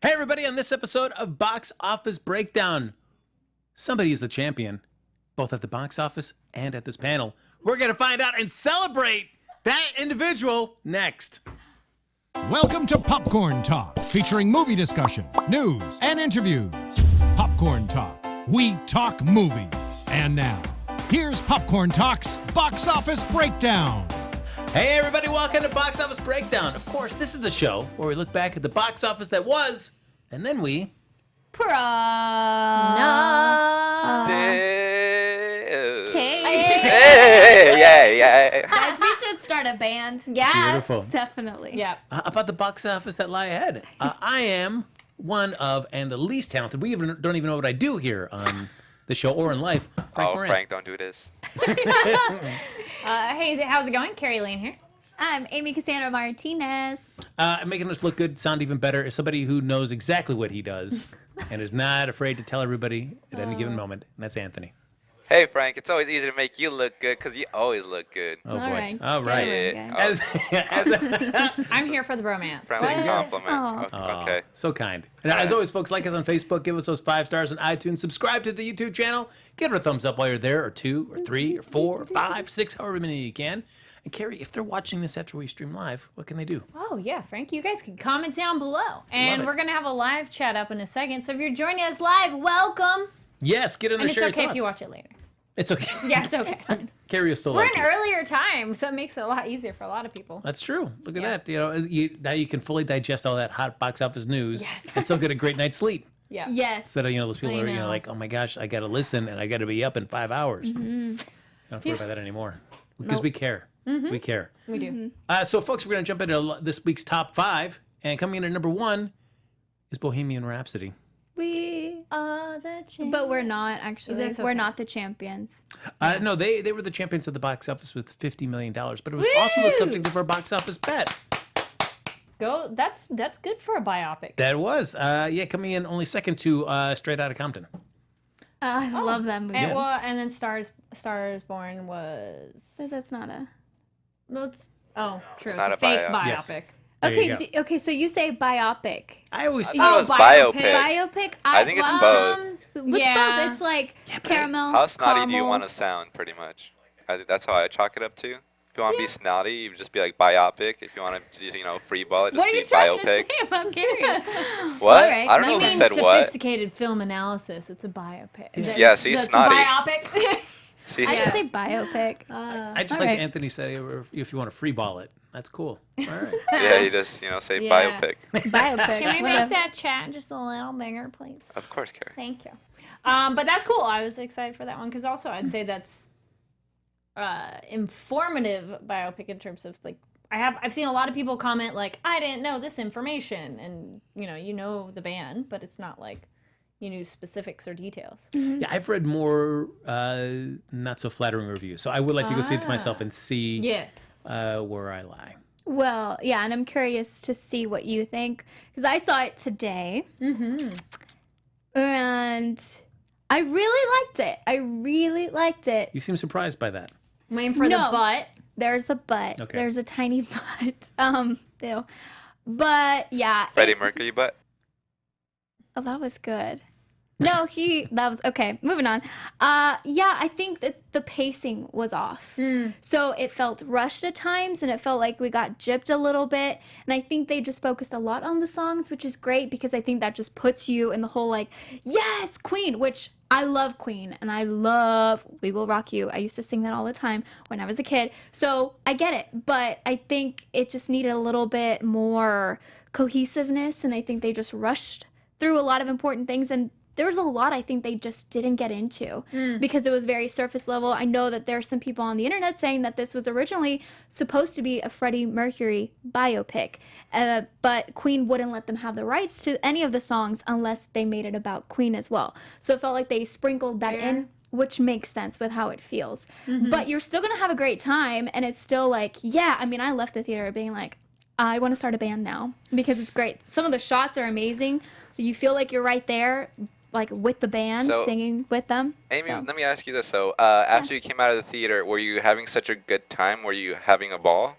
Hey, everybody, on this episode of Box Office Breakdown, somebody is the champion, both at the box office and at this panel. We're going to find out and celebrate that individual next. Welcome to Popcorn Talk, featuring movie discussion, news, and interviews. Popcorn Talk, we talk movies. And now, here's Popcorn Talk's Box Office Breakdown. Hey, everybody, welcome to Box Office Breakdown. Of course, this is the show where we look back at the box office that was, and then we... Okay. Yeah. Guys, we should start a band. Yes. Beautiful. Definitely. Yeah. about the box office that lie ahead. I am one of, and the least talented, we don't even know what I do here on the show or in life, Frank Moran. Frank, don't do this. Hey, how's it going? Carrie Lane here. I'm Amy Cassandra Martinez. Making us look good, sound even better, is somebody who knows exactly what he does and is not afraid to tell everybody at any given moment, and that's Anthony. Hey, Frank, it's always easy to make you look good because you always look good. Oh, boy. Right. All right. Yeah. I'm here for the bromance. Friendly What? compliment. Okay. So kind. And as always, folks, like us on Facebook, give us those 5 stars on iTunes, subscribe to the YouTube channel, give it a thumbs up while you're there, or 2, or 3, or 4, or 5, 6, however many you can. And Carrie, if they're watching this after we stream live, what can they do? Oh, yeah, Frank, you guys can comment down below. And Love it. we're going to have a live chat up in a second. So if you're joining us live, welcome. Yes, get in there, And it's share okay your if you thoughts. watch it later. It's okay. Yeah, it's okay. Carrie will still We're like in you. earlier time, so it makes it a lot easier for a lot of people. That's true. Look at Yeah. that. You know, now you can fully digest all that hot box office news Yes. and still get a great night's sleep. Yeah. Yes. Instead of, those people I are, know. like, oh my gosh, I got to listen and I got to be up in 5 hours. Mm-hmm. I don't have to worry about that anymore. Because we care. Mm-hmm. We care. We do. So, folks, we're going to jump into this week's top 5. And coming in at number 1 is Bohemian Rhapsody. We, The but we're not actually. That's We're okay. not the champions. No, they were the champions of the box office with $50 million. But it was also the subject of our box office bet. Go. That's good for a biopic. That was. Coming in only second to Straight Outta Compton. I love that movie. And, Yes. and then Stars Born was. But that's not a. True. It's not a a fake bio. biopic. Yes. There you Okay. go. Okay. So you say biopic. I always see thought it was biopic. Biopic. I think it's both. What's Yeah. both? It's like caramel. How snotty caramel. do you want to sound, pretty much? I think that's how I chalk it up to. If you want to be snotty, you just be like biopic. If you want to, free ball it, just What are be you trying biopic. to say about Carrie? What? Alright. I don't You know mean who said what. sophisticated film analysis. It's a biopic. Yeah, see, that's snotty. a biopic. See, I just say biopic. I just All like right. Anthony said, if you want to free ball it, that's cool. All right. yeah, you just say Yeah. biopic. Biopic. Can we Whatever. make that chat just a little bigger, please? Of course, Carrie. Thank you. But that's cool. I was excited for that one because also I'd say that's informative biopic in terms of like I've seen a lot of people comment like I didn't know this information, and you know the band, but it's not like you knew specifics or details. Yeah, I've read more not so flattering reviews, so I would like to go see it to myself and see Yes. where I lie. Well, yeah, and I'm curious to see what you think because I saw it today, and I really liked it. You seem surprised by that. Waiting for the No. butt. There's a but. Okay. There's a tiny but. Ew. But yeah. Freddie Mercury butt. Oh, that was good. No, that was okay. Moving on. Yeah, I think that the pacing was off. So it felt rushed at times and it felt like we got gypped a little bit. And I think they just focused a lot on the songs, which is great because I think that just puts you in the whole like, yes, Queen, which I love Queen and I love We Will Rock You. I used to sing that all the time when I was a kid. So I get it, but I think it just needed a little bit more cohesiveness and I think they just rushed through a lot of important things and there was a lot I think they just didn't get into because it was very surface level. I know that there are some people on the internet saying that this was originally supposed to be a Freddie Mercury biopic, but Queen wouldn't let them have the rights to any of the songs unless they made it about Queen as well. So it felt like they sprinkled that in, which makes sense with how it feels. But you're still going to have a great time, and it's still like, yeah, I mean, I left the theater being like, I want to start a band now because it's great. Some of the shots are amazing. You feel like you're right there, like with the band, So, singing with them. Amy, So. let me ask you this. So, after you came out of the theater, were you having such a good time? Were you having a ball?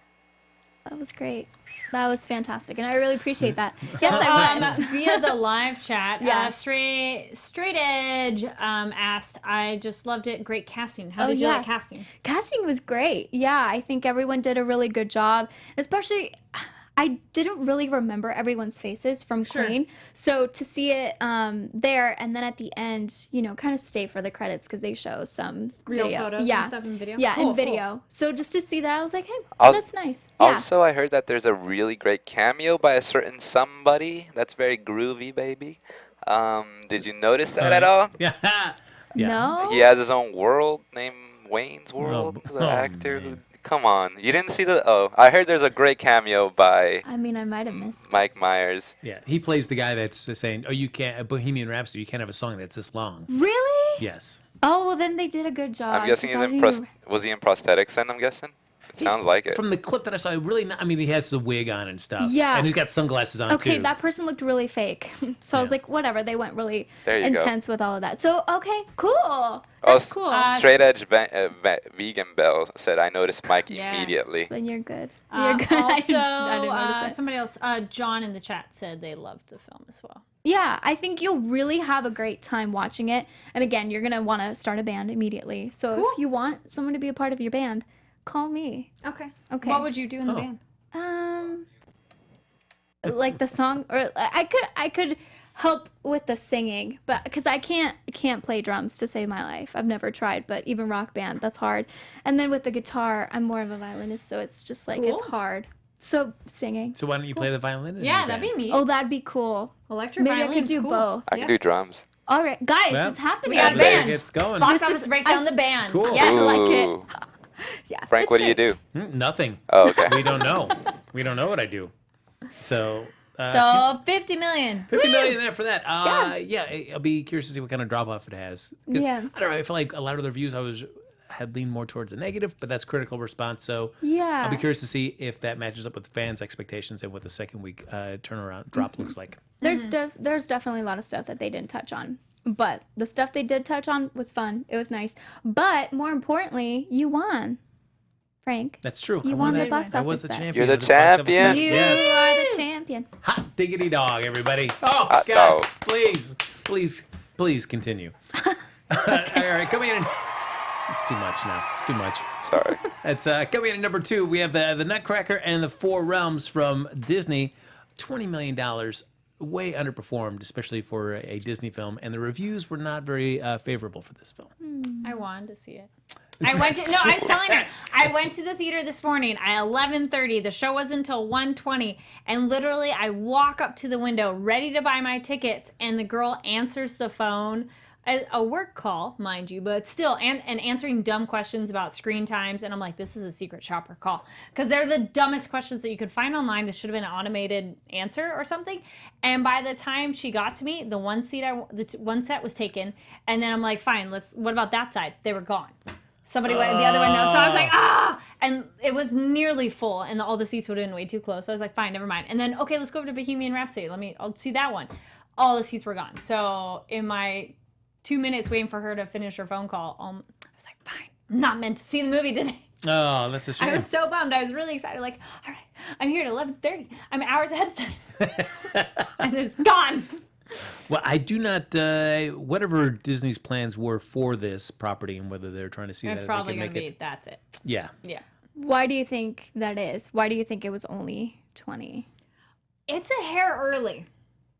That was great. That was fantastic, and I really appreciate that. Yes, I was. Via the live chat, Yeah. Straight Edge asked, I just loved it. Great casting. How did you like casting? Casting was great. Yeah, I think everyone did a really good job. Especially, I didn't really remember everyone's faces from Queen. So to see it there, and then at the end, kind of stay for the credits because they show some Real video. photos and stuff in video? Yeah, Cool, in video. So just to see that, I was like, hey, Al- that's nice. Yeah. Also, I heard that there's a really great cameo by a certain somebody that's very groovy, baby. Did you notice that at all? Yeah. Yeah. No? He has his own world named Wayne's World. The actor who... man. Come on. You didn't see the... Oh, I heard there's a great cameo by I mean, I might have missed. Mike Myers. Yeah. He plays the guy that's saying, "Oh, you can't Bohemian Rhapsody. You can't have a song that's this long." Really? Yes. Oh, well, then they did a good job. I'm guessing he's 'cause I in... didn't even- Was he in prosthetics then, I'm guessing? It sounds like it. From the clip that I saw, really not. I mean, he has the wig on and stuff. Yeah. And he's got sunglasses on Okay, too. that person looked really fake. So I was Yeah. like, whatever. They went really There you go. intense with all of that. So, okay, cool. Oh, That's cool. Straight Edge Vegan Bell said, I noticed Mike Yes. immediately. Then you're good. You're good. I Also, didn't notice that. somebody else, John in the chat said they loved the film as well. Yeah, I think you'll really have a great time watching it. And again, you're going to want to start a band immediately. So Cool. if you want someone to be a part of your band, call me. Okay. Okay. What would you do in the Oh. band? Like the song, or I could help with the singing, but because I can't play drums to save my life. I've never tried, but even rock band, that's hard. And then with the guitar, I'm more of a violinist, so it's just like it's Cool. hard. So singing. So why don't you play the violin? in Yeah, your that'd band? be neat. Oh, that'd be cool. Electric Maybe I violin's could do cool. both. I Yeah. can do drums. All right, guys, Well, it's happening. we got a There band. it's going. Box This office is- breakdown the band. Cool. Yes. I like it. Ooh. Yeah. Frank, it's what do you great. do? Nothing. Oh, okay. We don't know. We don't know what I do. So. So 50 million. 50 million there for that. Yeah, I'll be curious to see what kind of drop off it has. 'Cause Yeah. I don't know. I feel like a lot of the reviews had leaned more towards the negative, but that's critical response. So Yeah. I'll be curious to see if that matches up with fans' expectations and what the second week turnaround drop looks like. There's definitely a lot of stuff that they didn't touch on. But the stuff they did touch on was fun. It was nice. But more importantly, you won, Frank. That's true. You I won the that. box I was the office bet. champion. You're the of this box office champion. bet. You Yes. are the champion. Hot diggity dog, everybody. Oh, Hot gosh. dog. Please continue. All right, coming in. It's too much now. It's too much. Sorry. It's coming in at number 2. We have the Nutcracker and the Four Realms from Disney. $20 million, way underperformed, especially for a Disney film. And the reviews were not very favorable for this film. I wanted to see it. I was telling her, I went to the theater this morning at 11:30. The show was until 1:20, and literally I walk up to the window ready to buy my tickets, and the girl answers the phone, a work call, mind you, but still, and answering dumb questions about screen times, and I'm like, this is a secret shopper call, because they're the dumbest questions that you could find online. This should have been an automated answer or something. And by the time she got to me, the one set was taken, and then I'm like, fine, what about that side? They were gone. Somebody went the other window. So I was like, and it was nearly full, and all the seats would have been way too close. So I was like, fine, never mind. And then, okay, let's go over to Bohemian Rhapsody. I'll see that one. All the seats were gone. So in my 2 minutes waiting for her to finish her phone call, I was like, fine, I'm not meant to see the movie today. Oh, that's a shame. I was so bummed. I was really excited. Like, all right, I'm here at 11:30. I'm hours ahead of time. And it was gone. Well, I do not. Whatever Disney's plans were for this property and whether they're trying to see It's that probably they going can to make be, it. that's it. Yeah. Yeah. Why do you think that is? Why do you think it was only 20? It's a hair early.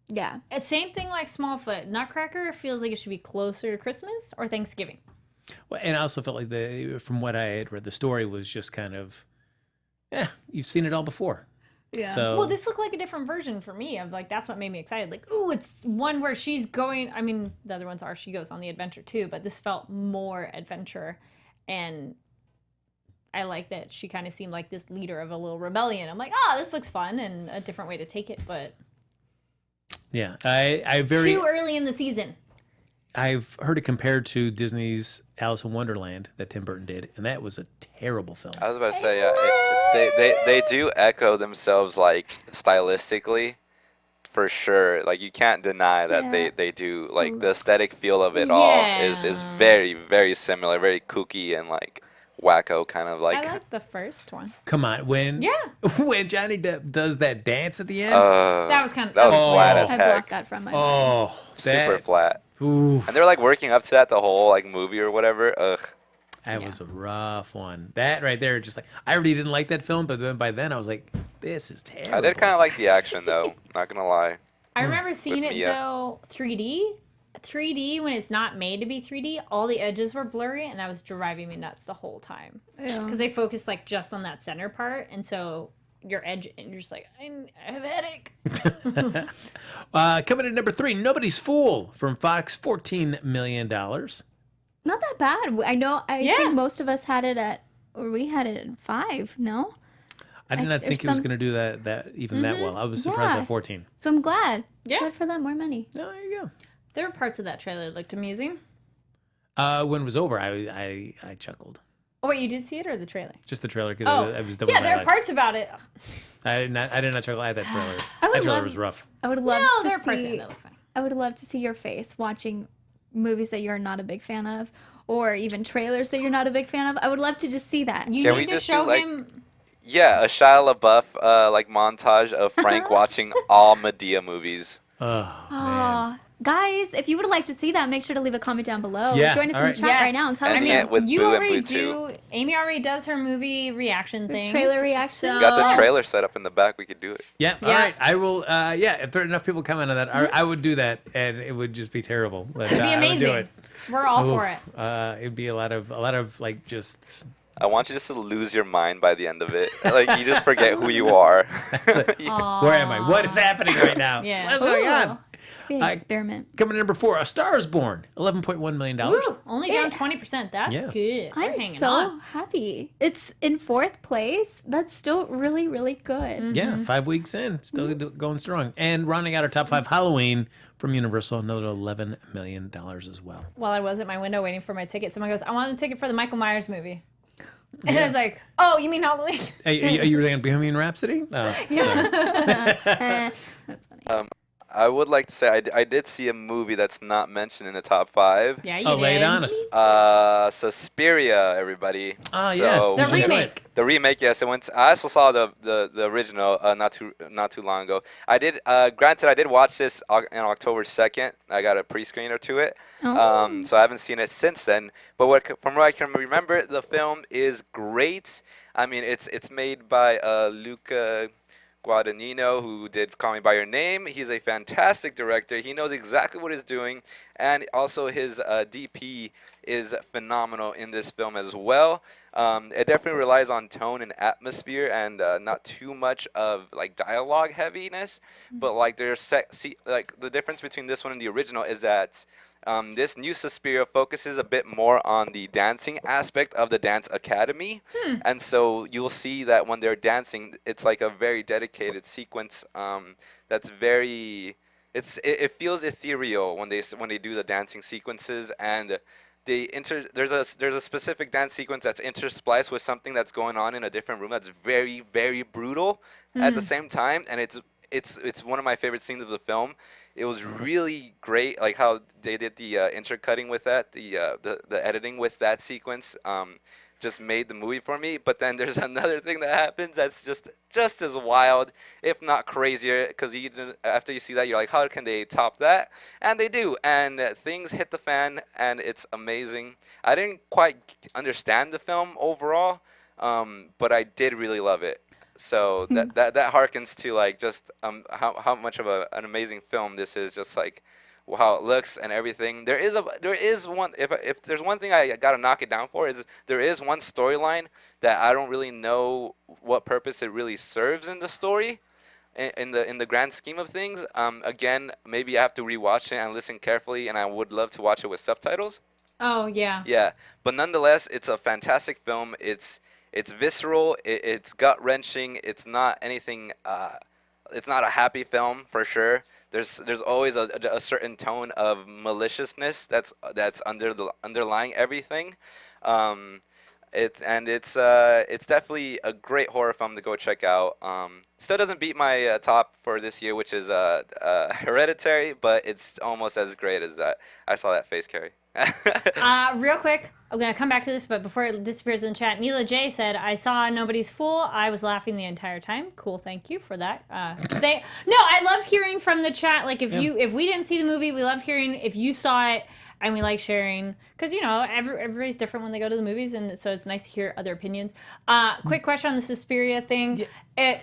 Yeah. It's same thing like Smallfoot. Nutcracker feels like it should be closer to Christmas or Thanksgiving. Well, and I also felt like from what I had read, the story was just kind of, you've seen it all before. Yeah. So Well, this looked like a different version for me of like, that's what made me excited. Like, ooh, it's one where she's going, I mean, the other ones are, she goes on the adventure too, but this felt more adventure. And I like that she kind of seemed like this leader of a little rebellion. I'm like, this looks fun and a different way to take it, but yeah, I very too early in the season. I've heard it compared to Disney's Alice in Wonderland that Tim Burton did, and that was a terrible film. I was about to say, yeah, they do echo themselves like stylistically, for sure. Like you can't deny that Yeah. they do like the aesthetic feel of it all is Yeah. very very similar, very kooky and like wacko kind of I like. like the first one. Come on, when Yeah. when Johnny Depp does that dance at the end. That was kind of. That was Oh. flat as I heck. blocked that from my mind. Oh, Super that, flat. oof, And they were like working up to that the whole like movie or whatever. Ugh. that was a rough one. That right there, just like I already didn't like that film, but then by then I was like, this is terrible. I did kind of like the action though. Not gonna lie. I remember seeing it Mia. though 3D. 3D when it's not made to be 3D, all the edges were blurry, and that was driving me nuts the whole time. Because they focused like just on that center part, and so your edge, and you're just like, I have a headache. Coming in number 3, Nobody's Fool from Fox, $14 million. Not that bad. I know. I Yeah. think most of us had it at, or we had it at 5. No. I did not there's think it was some- going to do that that well. I was surprised Yeah. at 14. So I'm glad. Yeah. Glad for that. More money. No, there you go. There were parts of that trailer that looked amusing. When it was over, I chuckled. Oh wait, you did see it or the trailer? Just the trailer because Oh, it was done yeah, with my there are life. parts about it. I did not chuckle at that trailer. I would That trailer love- was rough. I would love No, to there are parts of it see. that look funny. I would love to see your face watching movies that you're not a big fan of, or even trailers that you're not a big fan of. I would love to just see that. You Can we need to just do, show like- him. Yeah, a Shia LaBeouf like montage of Frank watching all Medea movies. Oh, man. Guys, if you would like to see that, make sure to leave a comment down below. Yeah, Join us all in right. the chat Yes. right now and tell I us. mean, your with You Boo and already Boo too. do. Amy already does her movie reaction things. trailer reaction? So, Got the trailer set up in the back. We could do it. Yeah, all Yeah. right. I will. Yeah, if there are enough people comment on that, I would do that, and it would just be terrible. But, It'd be I would do amazing. it. We're all for Oof. it. It'd be a lot of like just. I want you just to lose your mind by the end of it. Like you just forget who you are. Where am I? What is happening right now? Yeah. What's going on? Be an I- experiment. Coming in number 4, A Star Is Born, $11.1 million. Woo, only down Yeah. 20%. That's Yeah. good. We're I'm hanging so on. happy. It's in 4th place. That's still really, really good. Yeah, 5 weeks in, still going strong. And rounding out our top 5, Halloween from Universal, another $11 million as well. While I was at my window waiting for my ticket, someone goes, I want a ticket for the Michael Myers movie. And I was like, oh, you mean Halloween? Are you really on Bohemian Rhapsody? Oh, sorry. That's funny. I would like to say I did see a movie that's not mentioned in the top 5. Yeah, you Oh, did. lay it on us. Suspiria, everybody. Oh, yeah. So- The you should do it. remake. The remake, yes. I also saw the original not too long ago. I did. Granted, I did watch this on October 2nd. I got a pre-screener to it. Oh. So I haven't seen it since then. But from what I can remember, the film is great. I mean, it's made by Luca Guadagnino, who did Call Me by Your Name. He's a fantastic director. He knows exactly what he's doing, and also his DP is phenomenal in this film as well. It definitely relies on tone and atmosphere, and not too much of like dialogue heaviness. But like like the difference between this one and the original is that this new Suspiria focuses a bit more on the dancing aspect of the dance academy, and so you'll see that when they're dancing, it's like a very dedicated sequence. That's very, it feels ethereal when they do the dancing sequences, and there's a specific dance sequence that's interspliced with something that's going on in a different room that's very, very brutal at the same time, and it's one of my favorite scenes of the film. It was really great, like how they did the intercutting with that, the editing with that sequence. Just made the movie for me. But then there's another thing that happens that's just as wild, if not crazier, because after you see that, you're like, how can they top that? And they do, and things hit the fan, and it's amazing. I didn't quite understand the film overall, but I did really love it. So that harkens to like just how much of an amazing film this is, just like how it looks and everything. There is one, if there's one thing I gotta knock it down for, is there is one storyline that I don't really know what purpose it really serves in the story, in the grand scheme of things. Again, maybe I have to rewatch it and listen carefully, and I would love to watch it with subtitles. Oh, yeah. Yeah, but nonetheless, it's a fantastic film. It's visceral. It's gut wrenching. It's not anything. It's not a happy film for sure. There's always a certain tone of maliciousness that's underlying everything. It's definitely a great horror film to go check out. Still doesn't beat my top for this year, which is Hereditary, but it's almost as great as that. I saw that face, Carrie. Real quick, I'm going to come back to this, but before it disappears in the chat, Neela J said, I saw Nobody's Fool. I was laughing the entire time. Cool, thank you for that. No, I love hearing from the chat. Like, if we didn't see the movie, we love hearing if you saw it, and we like sharing. Because, you know, everybody's different when they go to the movies, and so it's nice to hear other opinions. Quick question on the Suspiria thing. Yeah.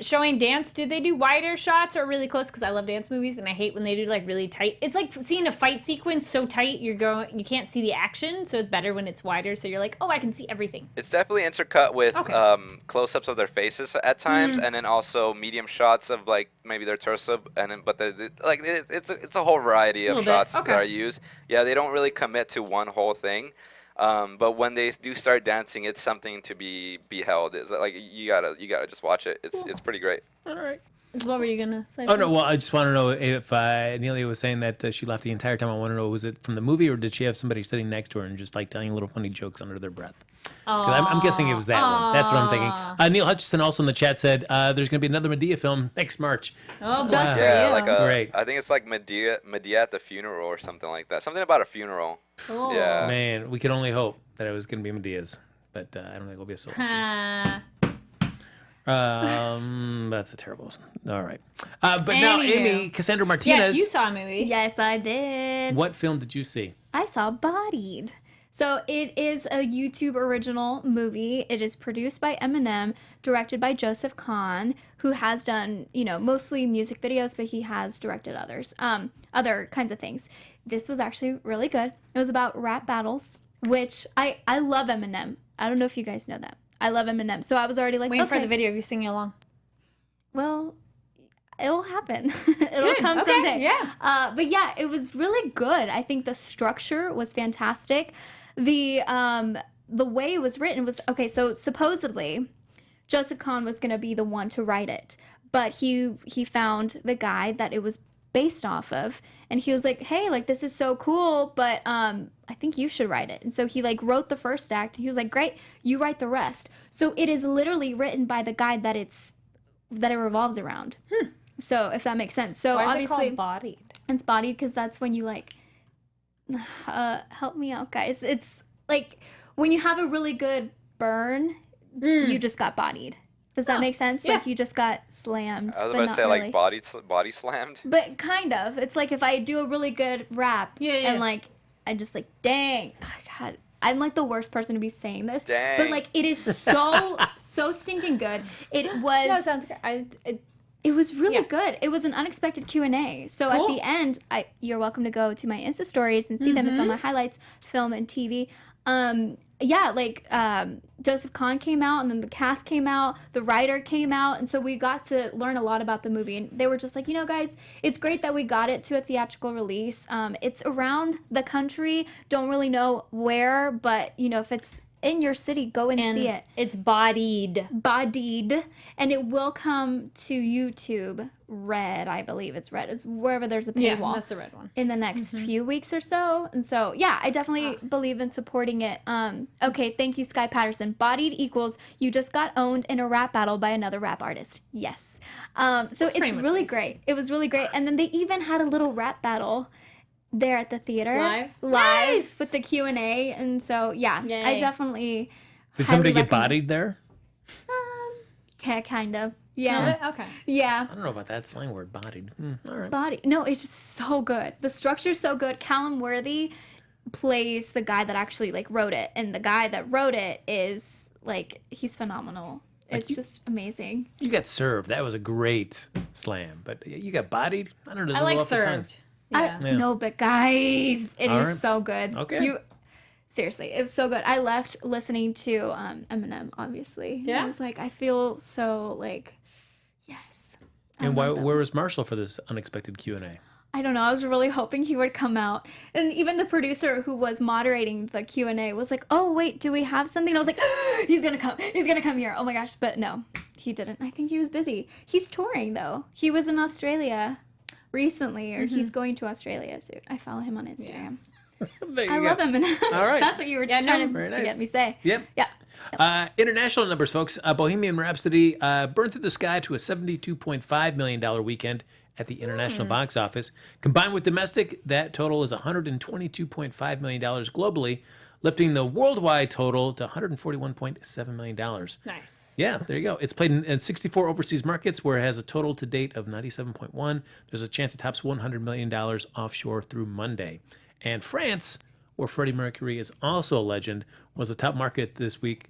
Showing dance, do they do wider shots or really close? Because I love dance movies, and I hate when they do, like, really tight. It's like seeing a fight sequence so tight, you can't see the action, so it's better when it's wider, so you're like, oh, I can see everything. It's definitely intercut with close-ups of their faces at times, and then also medium shots of, like, maybe their torso, and then it's a whole variety of shots that are used. Yeah, they don't really commit to one whole thing. But when they do start dancing, it's something to be beheld. It's like you gotta just watch it. It's pretty great. All right. What were you gonna say? Oh no, well I just want to know if Nelia was saying that she laughed the entire time. I want to know, was it from the movie or did she have somebody sitting next to her and just like telling little funny jokes under their breath? 'Cause I'm guessing it was that one. That's what I'm thinking. Neil Hutchison also in the chat said there's going to be another Medea film next March. Oh, Just for Yeah, you. like Great. I think it's like Medea at the funeral or something like that. Something about a funeral. cool. Yeah. Man, we could only hope that it was going to be Medea's, but I don't think it'll be a soul. That's a terrible. All right. But now, Anywho. Amy, Cassandra Martinez. Yes, you saw a movie. Yes, I did. What film did you see? I saw Bodied. So it is a YouTube original movie. It is produced by Eminem, directed by Joseph Kahn, who has done, mostly music videos, but he has directed others, other kinds of things. This was actually really good. It was about rap battles, which I love Eminem. I don't know if you guys know that. I love Eminem. So I was already like, Waiting okay, for the video of you singing along. well, it'll happen. It'll Good. come Okay, someday. yeah. But yeah, it was really good. I think the structure was fantastic. The way it was written was okay. So supposedly, Joseph Kahn was gonna be the one to write it, but he found the guy that it was based off of, and he was like, hey, like this is so cool, but I think you should write it. And so he like wrote the first act, and he was like, great, you write the rest. So it is literally written by the guy that it revolves around. So if that makes sense. So Why is obviously it called Bodied? it's Bodied because that's when you like help me out, guys. It's like when you have a really good burn, you just got bodied. Does that make sense? Yeah. Like you just got slammed. I was but about to not say really. like body slammed. But kind of. It's like if I do a really good rap Yeah. and like I'm just like, dang, oh, God, I'm like the worst person to be saying this. Dang. But like it is so stinking good. It was No, it sounds good. it was really good. It was an unexpected Q&A. So Cool. at the end, you're welcome to go to my Insta stories and see them. It's on my highlights, film and TV. Joseph Kahn came out, and then the cast came out, the writer came out, and so we got to learn a lot about the movie. And they were just like, guys, it's great that we got it to a theatrical release. It's around the country. Don't really know where, but if it's in your city, go and see it. It's Bodied. Bodied, and it will come to YouTube Red. I believe it's Red. It's wherever there's a paywall. Yeah, that's the red one. In the next few weeks or so. And so, yeah, I definitely believe in supporting it. Okay, thank you, Sky Patterson. Bodied equals you just got owned in a rap battle by another rap artist. Yes. So it's really great. It was really great. And then they even had a little rap battle there at the theater. Live? Nice. With the Q&A. And so, yeah, Yay. I definitely Did somebody highly get bodied there? kind of. Yeah. Okay. Yeah. I don't know about that slang word, bodied. All right. Body. No, it's just so good. The structure's so good. Callum Worthy plays the guy that actually like wrote it, and the guy that wrote it is like he's phenomenal. It's just amazing. You got served. That was a great slam. But you got bodied? I don't know. I like served. Yeah. Yeah. No, but guys, it All is right. so good. Okay. Seriously, it was so good. I left listening to Eminem, obviously. Yeah? I was like, I feel so like, yes. And where was Marshall for this unexpected Q&A? I don't know. I was really hoping he would come out. And even the producer who was moderating the Q&A was like, oh, wait, do we have something? And I was like, he's going to come. He's going to come here. Oh, my gosh. But no, he didn't. I think he was busy. He's touring, though. He was in Australia recently, or he's going to Australia soon. I follow him on Instagram. There you I go. love him. All right. That's what you were just trying Very to nice. get me say. Yep. Yeah. International numbers, folks. Bohemian Rhapsody burned through the sky to a $72.5 million weekend at the international box office. Combined with domestic, that total is $122.5 million globally, lifting the worldwide total to $141.7 million. Nice. Yeah, there you go. It's played in 64 overseas markets where it has a total to date of 97.1. There's a chance it tops $100 million offshore through Monday. And France, where Freddie Mercury is also a legend, was the top market this week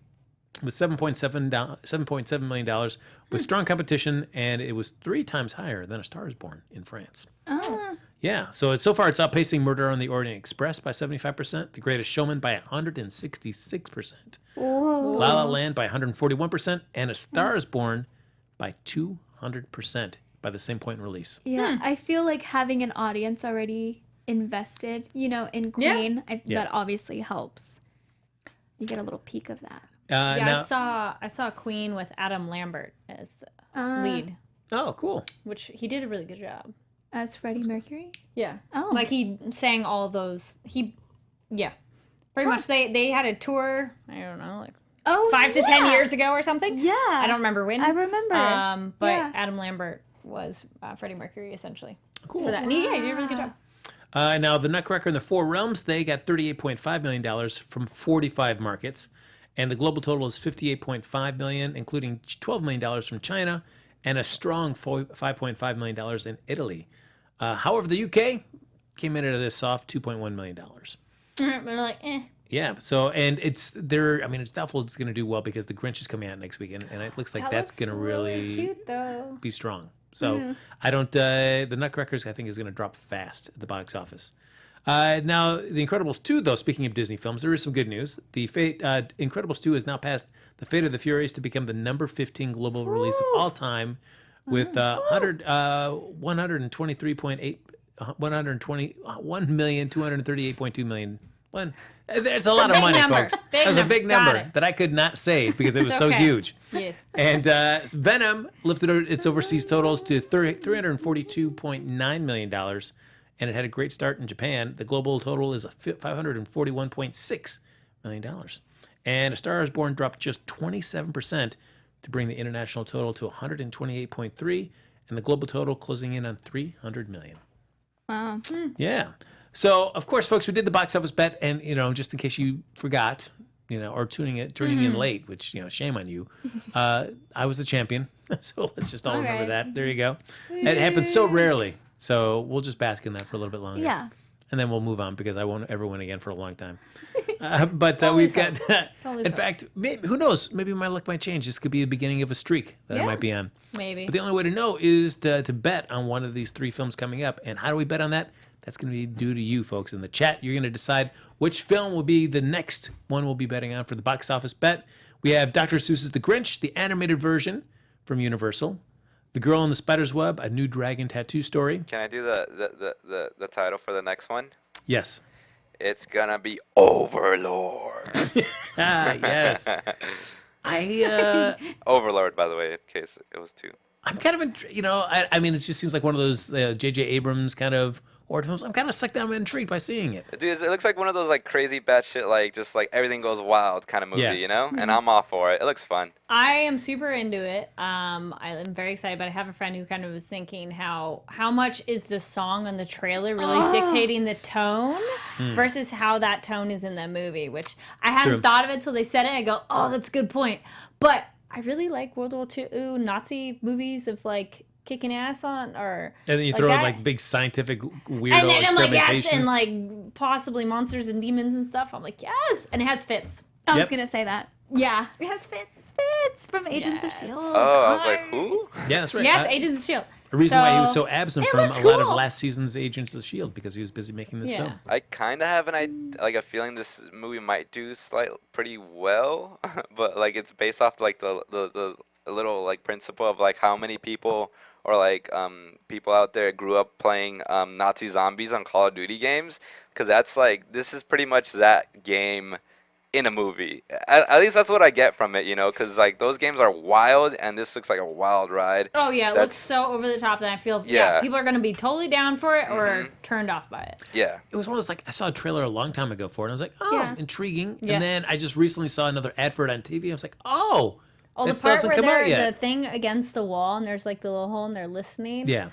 with $7.7 million with strong competition, and it was 3 times higher than A Star is Born in France. Yeah, so far it's outpacing Murder on the Orient Express by 75%, The Greatest Showman by 166%, La La Land by 141%, and A Star is Born by 200% by the same point in release. Yeah, I feel like having an audience already invested, in Queen, that obviously helps. You get a little peek of that. I saw Queen with Adam Lambert as the lead, Oh, cool. which he did a really good job. As Freddie Mercury? Yeah. Oh. Like he sang all of those. Pretty much they had a tour, I don't know, like 5 to 10 years ago or something. Yeah. I don't remember when. I remember. But yeah. Adam Lambert was Freddie Mercury essentially. Cool. For that. And he did a really good job. Now, the Nutcracker and the Four Realms, they got $38.5 million from 45 markets. And the global total is $58.5 million, including $12 million from China and a strong $5.5 million in Italy. However, the UK came in at a soft $2.1 million. We're like, eh. Yeah, so, and it's doubtful it's going to do well because The Grinch is coming out next weekend, and it looks like that's going to really cute though. be strong. So I don't, the Nutcrackers, I think, is going to drop fast at the box office. Now, The Incredibles 2, though, speaking of Disney films, there is some good news. The Incredibles 2 has now passed The Fate of the Furious to become the number 15 global release of all time with 1,238.2 million. It's a lot of money, number. folks. Big That was a number. big Got number it. that I could not say because it was It's so okay. huge. Yes. And Venom lifted its overseas totals to $342.9 million, and it had a great start in Japan. The global total is $541.6 million. And A Star is Born dropped just 27% to bring the international total to 128.3, and the global total closing in on 300 million. Wow. Yeah. So, of course, folks, we did the box office bet, and, just in case you forgot, or tuning in late, which, shame on you, I was the champion. So let's just all remember right. that. There you go. It happens so rarely. So we'll just bask in that for a little bit longer. Yeah. And then we'll move on because I won't ever win again for a long time. But Don't we've lose got, Don't lose in hope. fact, who knows? Maybe my luck might change. This could be the beginning of a streak that I Yeah. might be on. Maybe. But the only way to know is to bet on one of these 3 films coming up. And how do we bet on that? That's going to be due to you folks in the chat. You're going to decide which film will be the next one we'll be betting on for the box office bet. We have Dr. Seuss's The Grinch, the animated version from Universal. The Girl in the Spider's Web, a new dragon tattoo story. Can I do the title for the next one? Yes. It's gonna be Overlord. Yes. Overlord, by the way, in case it was 2. I'm kind of, it just seems like one of those J.J. Abrams kind of horror films. I'm kind of sucked down and intrigued by seeing it. Dude, it looks like one of those like crazy batshit, like just like everything goes wild kind of movie, Yes. And I'm all for it. It looks fun. I am super into it. I am very excited, but I have a friend who kind of was thinking how much is the song on the trailer really dictating the tone versus how that tone is in the movie, which I hadn't True. thought of it till they said it. I go, oh, that's a good point. But I really like World War II Nazi movies of like kicking ass on or And then you like throw in that. like big scientific weirdo And then I'm like, yes, experimentation. and like possibly monsters and demons and stuff. I'm like, yes, and it has Fitz. I was Yep. going to say that. Yeah. It has Fitz. It's from Agents Yes. of S.H.I.E.L.D. Oh, I was like, who? Yeah, that's right. Yes, Agents of S.H.I.E.L.D. The reason why he was So, so absent it from a looks lot of cool. last season's Agents of S.H.I.E.L.D. because he was busy making this Yeah. film. I kind of have a feeling this movie might do pretty well, but like it's based off like the little like principle of like how many people or like people out there grew up playing Nazi zombies on Call of Duty games, because that's like this is pretty much that game in a movie. At least that's what I get from it, because like those games are wild and this looks like a wild ride. Oh yeah, it That's- looks so over the top that I feel Yeah. people are gonna be totally down for it or turned off by it. Yeah. It was one of those, like, I saw a trailer a long time ago for it, and I was like, oh, Yeah. intriguing. Yes. And then I just recently saw another ad for it on TV, and I was like, oh, Oh, the that part doesn't where come out they're yet. the thing against the wall and there's like the little hole and they're listening. Yeah.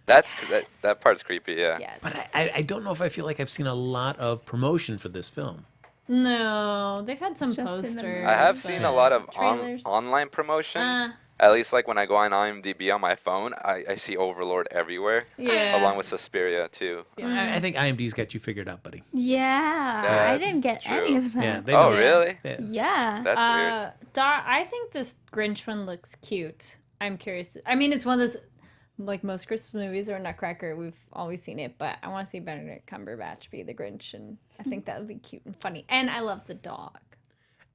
That part's creepy. Yeah. Yes. But I don't know if I feel like I've seen a lot of promotion for this film. No, they've had some Just in the posters. I have but seen a lot of trailers. online promotion. Uh, At least like when I go on IMDb on my phone, I see Overlord everywhere. Yeah. Along with Suspiria too. Yeah, I think IMDb's got you figured out, buddy. Yeah, I That's didn't get any true. of that. Yeah, they Oh know. really? Yeah. Yeah. That's weird. I think this Grinch one looks cute. I'm curious. I mean, it's one of those, like most Christmas movies or Nutcracker, we've always seen it, but I want to see Benedict Cumberbatch be the Grinch, and I think that would be cute and funny. And I love the dog.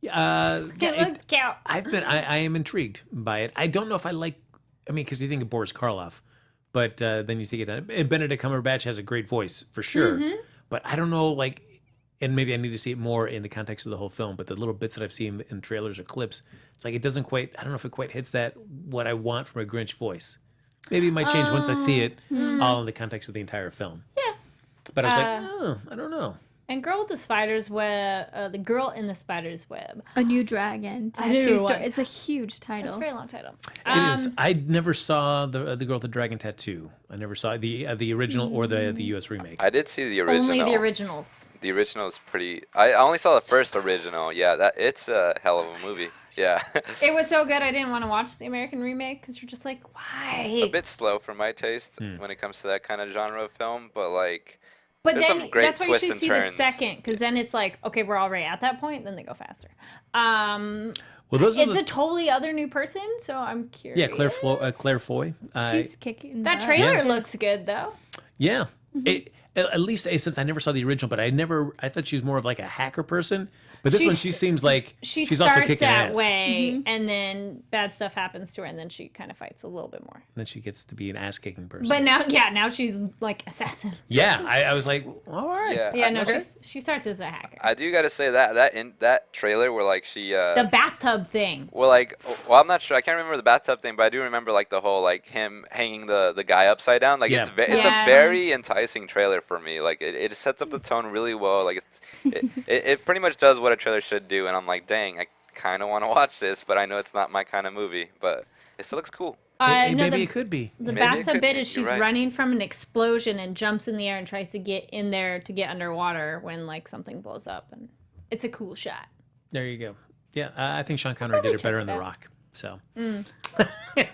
Yeah, It looks cute. I am intrigued by it. I don't know if I like. I mean, because you think of Boris Karloff, but then you take it down. And Benedict Cumberbatch has a great voice for sure, but I don't know, like, and maybe I need to see it more in the context of the whole film. But the little bits that I've seen in trailers or clips, it's like it doesn't quite. I don't know if it quite hits that what I want from a Grinch voice. Maybe it might change once I see it, all in the context of the entire film. Yeah. But I was like, oh, I don't know. And Girl with the Spider's Web, The Girl in the Spider's Web. A New Dragon I do tattoo want- story. It's a huge title. It's a very long title. It is. I never saw the girl with the dragon tattoo. I never saw the original or the U.S. remake. I did see the original. Only the originals. The original is pretty. I only saw the first original. Yeah, it's a hell of a movie. Yeah. It was so good I didn't want to watch the American remake because you're just like, why? A bit slow for my taste when it comes to that kind of genre of film, but like. But There's then some great that's why you twists should and see the turns. second, because then it's like, okay, we're already at that point, then they go faster. Well, those are It's the, a totally other new person, so I'm curious. yeah, Claire Foy. She's kicking That butt. trailer Yeah. looks good though. Yeah. At least since I never saw the original, but I thought she was more of like a hacker person. But this one, she seems like She she's also starts kicking that ass. way, and then bad stuff happens to her, and then she kind of fights a little bit more. And then she gets to be an ass kicking person. But now she's like assassin. yeah, I was like, all right. Yeah. Yeah, no, Okay. she starts as a hacker. I do gotta say that trailer where like she. The bathtub thing. Well, I'm not sure. I can't remember the bathtub thing, but I do remember like the whole like him hanging the guy upside down. Like Yeah. it's Yes. a very enticing trailer for me. Like it sets up the tone really well. Like it pretty much does what a trailer should do, and I'm like, dang, I kind of want to watch this, but I know it's not my kind of movie. But it still looks cool. Maybe No, it could be. The Maybe it bathtub could bit be, is you're she's right. running from an explosion and jumps in the air and tries to get in there to get underwater when like something blows up, and it's a cool shot. There you go. Yeah, I think Sean Connery did it better in The out. Rock. So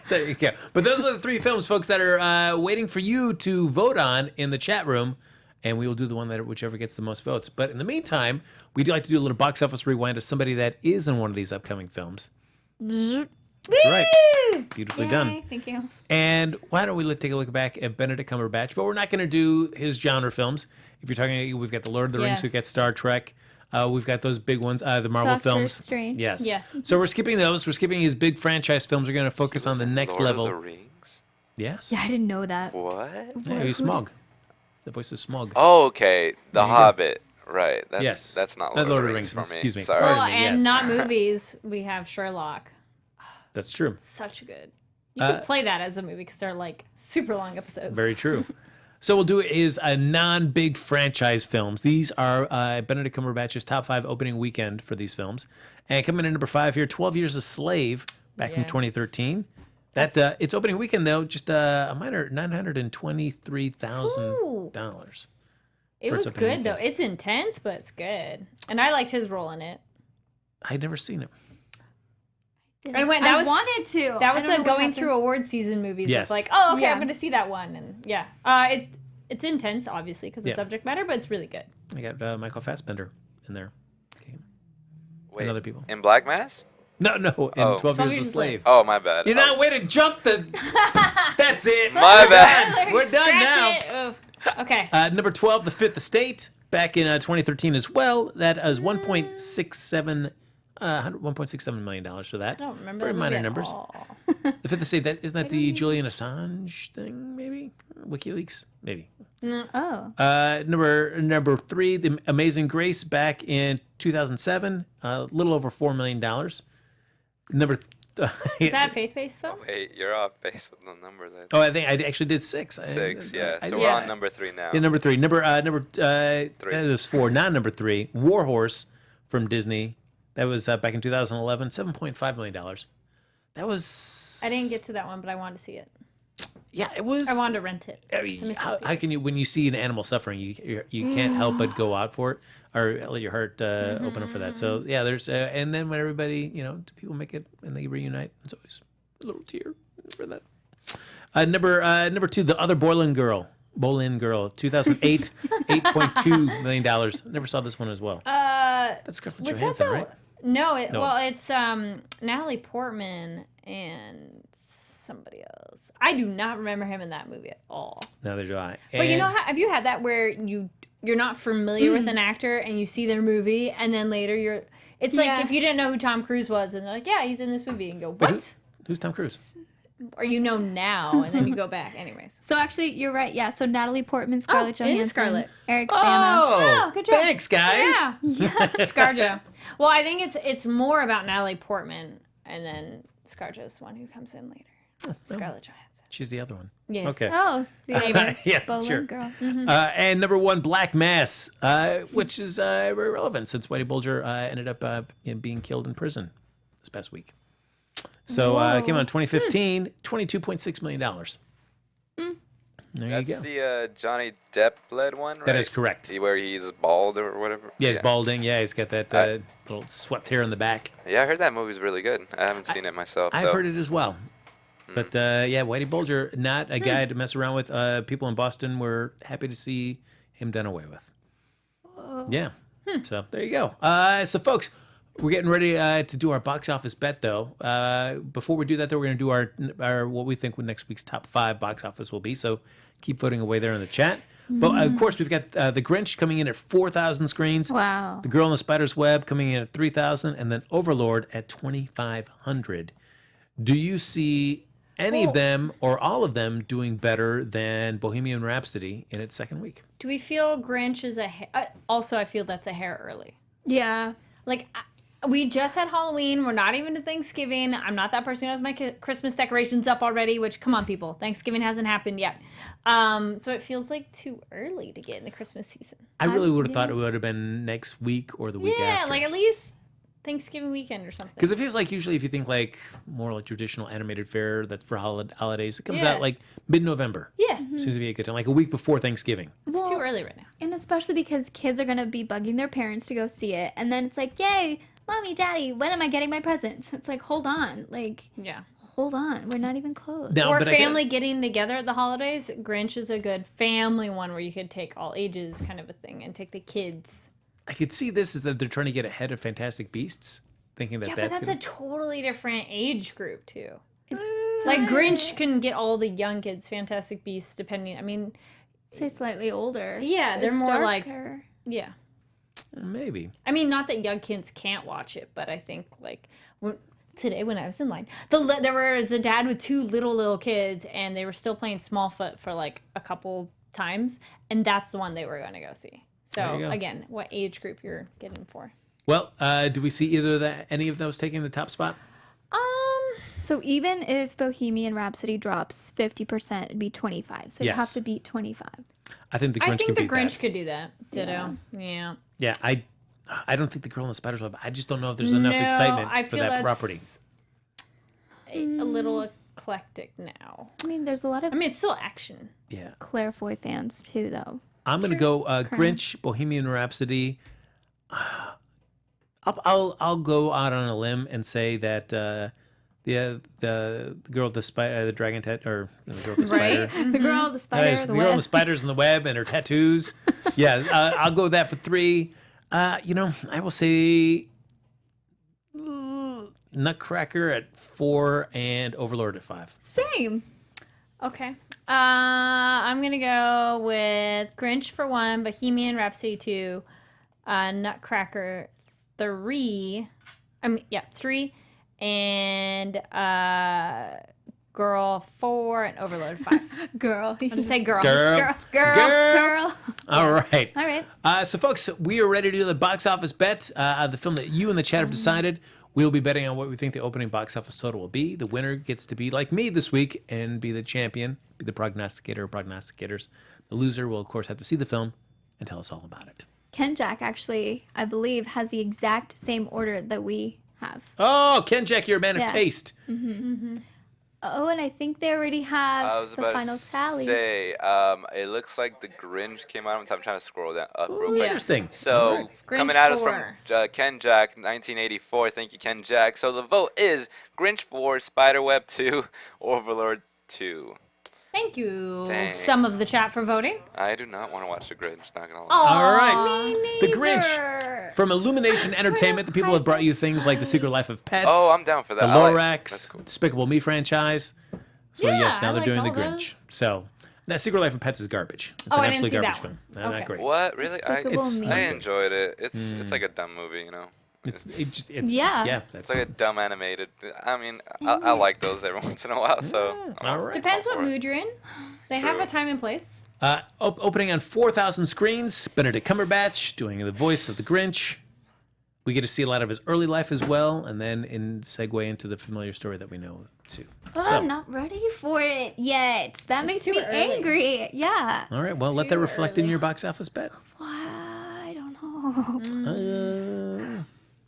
there you go. But those are the three films, folks, that are waiting for you to vote on in the chat room, and we will do the one that whichever gets the most votes. But in the meantime, we do like to do a little box office rewind of somebody that is in one of these upcoming films. That's right. Beautifully done. Yay, thank you. And why don't we take a look back at Benedict Cumberbatch? But we're not going to do his genre films. If you're talking, we've got the Lord of the Rings, Yes. we've got Star Trek, we've got those big ones, the Marvel Doctor films. Strange. Yes. Yes. So we're skipping those. We're skipping his big franchise films. We're going to focus on the next Lord level. Of the Rings? Yes. Yeah, I didn't know that. What? Yeah, he's Smog. The voice is Smog. Oh, okay. The There you go. Hobbit. Right. That's, Yes. That's not Not Lord of the Rings for me. excuse me. Sorry. Pardon Well, me, and yes. not movies. We have Sherlock. That's true. Such good. You could play that as a movie because they're like super long episodes. Very true. So we'll do is a non-big franchise films. These are Benedict Cumberbatch's top 5 opening weekend for these films. And coming in number 5 here, 12 Years a Slave, back from Yes. 2013. That its opening weekend though, just a minor $923,000. It for its was opening good though. weekend. It's intense, but it's good. And I liked his role in it. I'd never seen it. I went. That I was wanted to. That was I don't know like what going through happened. award season movies. Yes. It's like, oh, okay, Yeah. I'm going to see that one, and yeah, it's intense, obviously, because Yeah. the subject matter, but it's really good. I got Michael Fassbender in there. Okay. Wait, And other people. In Black Mass? No, in Oh. 12 Years a Slave. Oh, my bad. You're not way to jump the. That's it. My bad. We're done now. Scratch it. Oof. Okay. Number 12, The Fifth Estate, back in 2013 as well. That is $1.67 million for that. I don't remember Very the minor movie numbers. At all. The Fifth Estate, isn't that the Julian Assange thing? Maybe WikiLeaks. Maybe. Oh. Number 3, The Amazing Grace, back in 2007, a little over $4 million. Is that a faith-based film? Wait, you're off base with the numbers. I think. Oh, I think I actually did 6. 6, yeah. So we're yeah. on number 3 now. Yeah, number 3. That was 4, not number 3. War Horse from Disney. That was back in 2011, $7.5 million. That was. I didn't get to that one, but I wanted to see it. Yeah, it was. I wanted to rent it. I to mean, miss how the can you, when you see an animal suffering, you can't help but go out for it or let your heart open up for that. So yeah, there's and then when everybody, people make it and they reunite, it's always a little tear for that. Number 2, The Other Boleyn Girl, 2008, $8.2 million. Never saw this one as well. That's Scarlett Was Johansson, that the, right? No, No. well, it's Natalie Portman and somebody else. I do not remember him in that movie at all. Neither do I. But you And- know, have you had that where you're not familiar with an actor and you see their movie and then later it's like Yeah. if you didn't know who Tom Cruise was and they're like, yeah, he's in this movie, and you go, But what? who's Tom Cruise? Or you know now, and then you go back. Anyways. So actually, you're right. Yeah. So Natalie Portman, Scarlett it is Johansson, Scarlett. Eric Bana. Oh, good job. Thanks, guys. Yeah. ScarJo. Well, I think it's more about Natalie Portman, and then ScarJo's the one who comes in later. Scarlett Johansson. She's the other one. Yes. Okay. Oh, the other Yeah, Boleyn sure. girl. And number 1, Black Mass, which is very relevant since Whitey Bulger ended up being killed in prison this past week. So it came out in 2015, $22.6 million. There you That's go. the Johnny Depp led one, right? That is correct. Where he's bald or whatever. Yeah, he's balding. Yeah, he's got that little swept hair in the back. Yeah, I heard that movie's really good. I haven't seen it myself. I've though. heard it as well. But yeah, Whitey Bulger, not a guy to mess around with. People in Boston were happy to see him done away with. Yeah. So there you go. So folks, we're getting ready to do our box office bet, though. Before we do that, though, we're going to do our what we think next week's top 5 box office will be. So keep voting away there in the chat. But of course, we've got The Grinch coming in at 4,000 screens. Wow. The Girl in the Spider's Web coming in at 3,000, and then Overlord at 2,500. Do you see any of them or all of them doing better than Bohemian Rhapsody in its second week? Do we feel Grinch is also, I feel that's a hair early. Yeah. Like, we just had Halloween. We're not even to Thanksgiving. I'm not that person who has my Christmas decorations up already, which, come on, people. Thanksgiving hasn't happened yet. So it feels like too early to get in the Christmas season. I really would have thought it would have been next week or the week Yeah, after. like at least Thanksgiving weekend or something. Because it feels like usually if you think like more like traditional animated fare that's for holidays, it comes Yeah. out like mid-November. Yeah. Seems to be a good time, like a week before Thanksgiving. It's too early right now. And especially because kids are going to be bugging their parents to go see it. And then it's like, yay, mommy, daddy, when am I getting my presents? It's like, hold on. Like, Yeah. hold on. We're not even close. No, Or but I family getting together at the holidays. Grinch is a good family one where you could take all ages kind of a thing and take the kids. I could see this is that they're trying to get ahead of Fantastic Beasts, thinking that Yeah, but that's that's gonna... a totally different age group too. Like Grinch can get all the young kids, Fantastic Beasts, depending. I mean, Say slightly older. Yeah, they're It's more like- darker. yeah. Maybe. I mean, not that young kids can't watch it, but I think like today when I was in line, there was a dad with 2 little kids, and they were still playing Smallfoot for like a couple times, and that's the one they were going to go see. There So you go. again, what age group you're getting for? Well, do we see either of any of those taking the top spot? So even if Bohemian Rhapsody drops 50%, it'd be 25. So you Yes. have to beat 25. I think the Grinch I think can the beat Grinch that. could do that. Ditto. Yeah. Yeah, I don't think the Girl in the Spider's Web. I just don't know if there's enough No, excitement I for feel that that's property. A little eclectic now. I mean, there's a lot of I mean, it's still action. Yeah, Claire Foy fans too, though. I'm gonna go Grinch, Bohemian Rhapsody. I'll go out on a limb and say that the girl with the dragon or the girl with the spider. Right? The girl, the spider, There's the the girl web. and the spiders in the web and her tattoos. Yeah, I'll go with that for 3. I will say Nutcracker at 4 and Overlord at 5. Same. Okay. I'm going to go with Grinch for 1, Bohemian Rhapsody 2, Nutcracker 3. 3. And Girl 4 and Overlord 5. Girl. I'll just say girl. Girl. All right. All right. So, folks, we are ready to do the box office bet. The film that you in the chat have decided. We'll be betting on what we think the opening box office total will be. The winner gets to be like me this week and be the champion, be the prognosticator of prognosticators. The loser will, of course, have to see the film and tell us all about it. Ken Jack actually, I believe, has the exact same order that we have. Oh, Ken Jack, you're a man of Yeah. taste. Oh, and I think they already I have was the about final to tally. say, it looks like the Grinch came out. I'm trying to scroll down up real quick. Interesting. So Alright. coming Grinch at us 4. from Ken Jack, 1984. Thank you, Ken Jack. So the vote is Grinch 4, Spiderweb 2, Overlord 2. Thank you, Dang. some of the chat for voting. I do not want to watch the Grinch. Not gonna lie. All right. Aw. The Grinch from Illumination Entertainment. The people have brought you things like The Secret Life of Pets. Oh, I'm down for that. The I like- Lorax, that's cool. Despicable Me franchise. So Yeah, yes, now I they're doing liked the all Grinch. those. So that Secret Life of Pets is garbage. It's Oh, an I didn't absolute see that garbage one. film. Not Okay. great. What? Really? Despicable Me. not I good. enjoyed it. It's like a dumb movie, you know. It's Yeah. yeah. It's That's like a dumb animated. I mean, I like those every once in a while. So all right. Depends all what for it. mood you're in. They have True. a time and place. Opening on 4,000 screens. Benedict Cumberbatch doing the voice of the Grinch. We get to see a lot of his early life as well, and then segue into the familiar story that we know too. Oh, I'm not ready for it yet. That makes too me early. angry. Yeah. All right. Well, let that Too reflect in early. your box office bet. I don't know. Uh,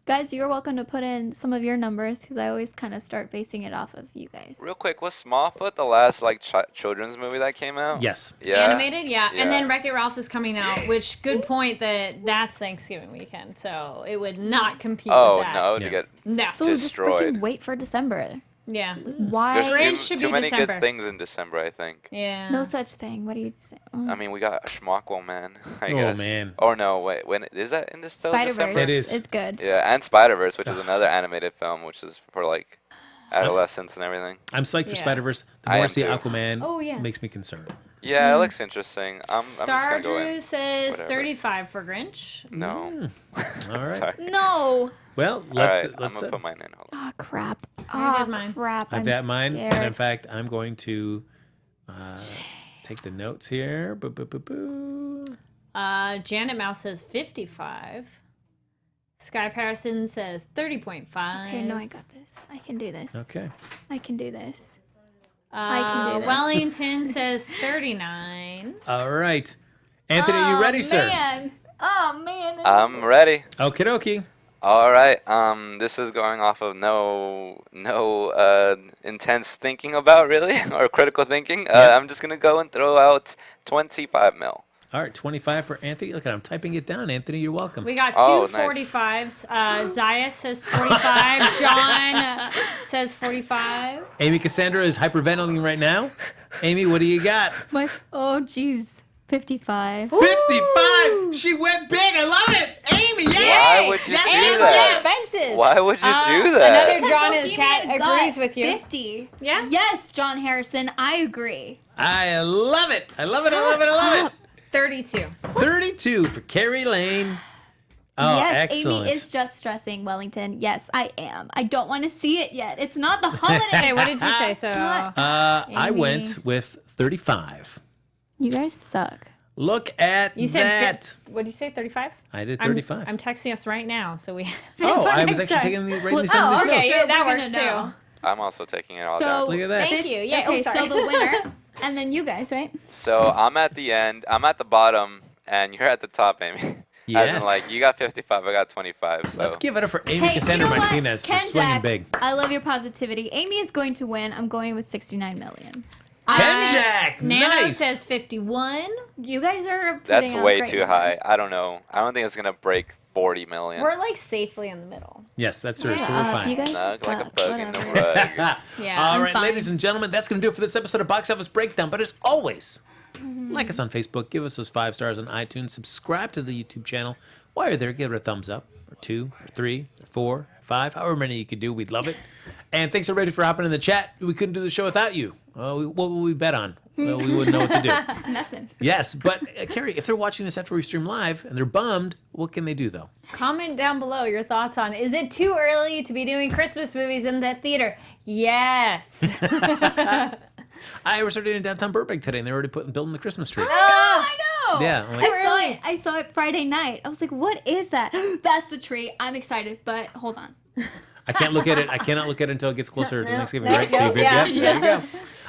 Guys, you're welcome to put in some of your numbers because I always kind of start basing it off of you guys. Real quick, was Smallfoot the last like children's movie that came out? yes. Yeah. Animated, yeah. Yeah. And then Wreck-It Ralph is coming out, which good point that's Thanksgiving weekend, so it would not compete Oh with that. no, to Yeah. get No. So just Destroyed. freaking wait for December. Yeah. Why? there's Grinch too, should too be many December. good things in December, I think. Yeah. No such thing. What do you say? I mean, we got Schmuckle Man. I Oh, guess. man. Or no, wait, when is that in this still Spider December? Verse It is. is good. Yeah, and Spider Verse, which is another animated film, which is for like adolescents and everything. I'm psyched for Yeah. Spider-Verse. The I more I am see too. Aquaman, Oh, yes. makes me concerned. Yeah, it looks interesting. I'm just Star gonna go Drew in. says Whatever. 35 for Grinch. No. All right. Sorry. No. Well, All right, I'm let's. gonna put mine in. Hold on. Oh crap. I Oh did mine. crap. I've I'm got mine, scared. and in fact, I'm going to take the notes here. Boo, boo, boo, boo. Janet Mouse says 55. Sky Patterson says 30.5. Okay, no, I got this. I can do this. Okay. I can do this. I can do this. Wellington says 39. All right. Anthony, are you ready, sir? Man. Oh man. I'm ready. Okie dokie. All right. This is going off of no intense thinking about really or critical thinking. I'm just gonna go and throw out 25 mil. All right, 25 for Anthony. Look at I'm typing it down. Anthony, you're welcome. We got two Oh, nice. 45s. Zaya says 45. John says 45. Amy Cassandra is hyperventilating right now. Amy, what do you got? Oh jeez. 55. 55. She went big. I love it. Amy, Why yay! would you And do it's that? expensive. Why would you do that? Another John in the chat Bohemian got agrees with you. 50. Yeah? Yes, John Harrison. I agree. I love it. I love it. I love it. I love it. 32. 32 for Carrie Lane. Oh, yes, excellent. Amy is just stressing Wellington. Yes, I am. I don't want to see it yet. It's not the holidays. Hey, what did you say? So, not- I Amy. went with 35. You guys suck. Look at you said, that. what did you say, 35? I did 35. I'm texting us right now, so we oh, I was next actually time. taking the right Well, these notes. okay, yeah, that we're works gonna know. too. I'm also taking it all So down. Look at that. Thank you. Yeah, Okay, oh, sorry. so the winner, and then you guys, right? So I'm at the end. I'm at the bottom, and you're at the top, Amy. As Yes. in, like, you got 55, I got 25. So. Let's give it up for Amy Hey, Cassandra you know what? Martinez for Ken swinging Jack, big. I love your positivity. Amy is going to win. I'm going with 69 million. Ken Jack, Nano nice. says 51. You guys are That's putting out way great too high. numbers. I don't know. I don't think it's going to break 40 million. We're like safely in the middle. Yes, that's true. So we're Yeah, you fine. guys Snug like a suck. bug in the Whatever. rug. Yeah, All I'm right, fine. ladies and gentlemen, that's going to do it for this episode of Box Office Breakdown. But as always, like us on Facebook, give us those 5 stars on iTunes, subscribe to the YouTube channel. While you're there, give it a thumbs up, or 2, or 3, or 4, 5, however many you could do. We'd love it. And thanks everybody for hopping in the chat. We couldn't do the show without you. What would we bet on? Well, we wouldn't know what to do. Nothing. Yes, but Carrie, if they're watching this after we stream live and they're bummed, what can they do though? Comment down below your thoughts on, is it too early to be doing Christmas movies in the theater? Yes. I was already in downtown Burbank today, and they're already building the Christmas tree. Oh, I know. Yeah, I'm like- I saw it Friday night. I was like, what is that? That's the tree. I'm excited, but hold on. I can't look at it. I cannot look at it until it gets closer to Thanksgiving, There right? you go. So Yeah. there you go.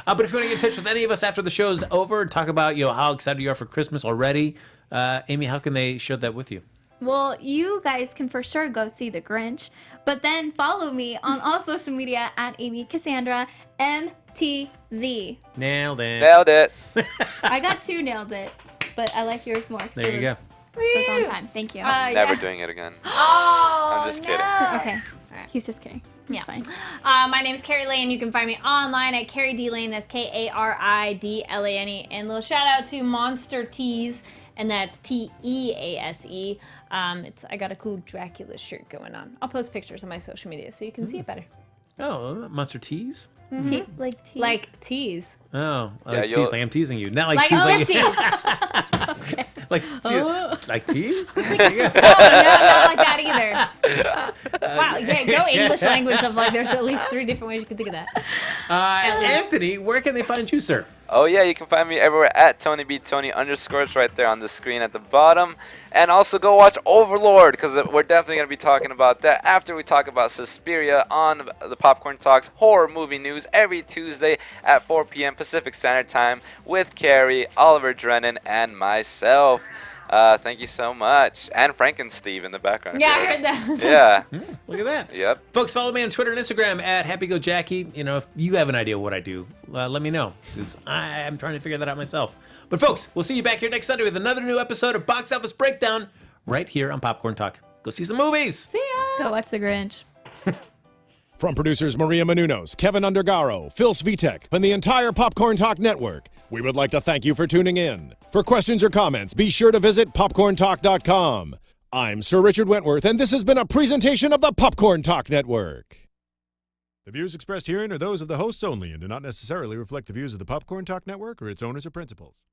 But if you want to get in touch with any of us after the show's over, talk about how excited you are for Christmas already, Amy, how can they share that with you? Well, you guys can for sure go see The Grinch, but then follow me on all social media at Amy Cassandra MTZ. Nailed it. Nailed it. I got 2 nailed it, but I like yours more. There you go. It was on time. Thank you. Never doing it again. Oh, I'm just kidding. Okay. He's just kidding. It's Yeah. fine. My name's Carrie Lane. You can find me online at Carrie D Lane. That's KARIDLANE. And a little shout out to Monster Tees, and that's TEASE. I got a cool Dracula shirt going on. I'll post pictures on my social media so you can see it better. Oh, Monster Tees? Tea? Like tea? Like tease. Oh, I Yeah, like you'll- tease. Like I'm teasing you. Not like, Like tease. striptease. Like tease? There you go. No, not like that either. Wow, yeah, go English language of like there's at least 3 different ways you can think of that. least. Anthony, where can they find you, sir? Oh yeah, you can find me everywhere at Tony B Tony _ right there on the screen at the bottom. And also go watch Overlord, because we're definitely going to be talking about that after we talk about Suspiria on the Popcorn Talks horror movie news every Tuesday at 4 p.m. Pacific Standard Time with Carrie, Oliver Drennan, and myself. Thank you so much. And Frankensteve in the background. Yeah, I heard that. Yeah. Look at that. Yep. Folks, follow me on Twitter and Instagram at HappyGoJackie. You know, if you have an idea what I do, let me know, because I'm trying to figure that out myself. But folks, we'll see you back here next Sunday with another new episode of Box Office Breakdown right here on Popcorn Talk. Go see some movies. See ya. Go watch The Grinch. From producers Maria Menounos, Kevin Undergaro, Phil Svitek, and the entire Popcorn Talk Network, we would like to thank you for tuning in. For questions or comments, be sure to visit popcorntalk.com. I'm Sir Richard Wentworth, and this has been a presentation of the Popcorn Talk Network. The views expressed herein are those of the hosts only and do not necessarily reflect the views of the Popcorn Talk Network or its owners or principals.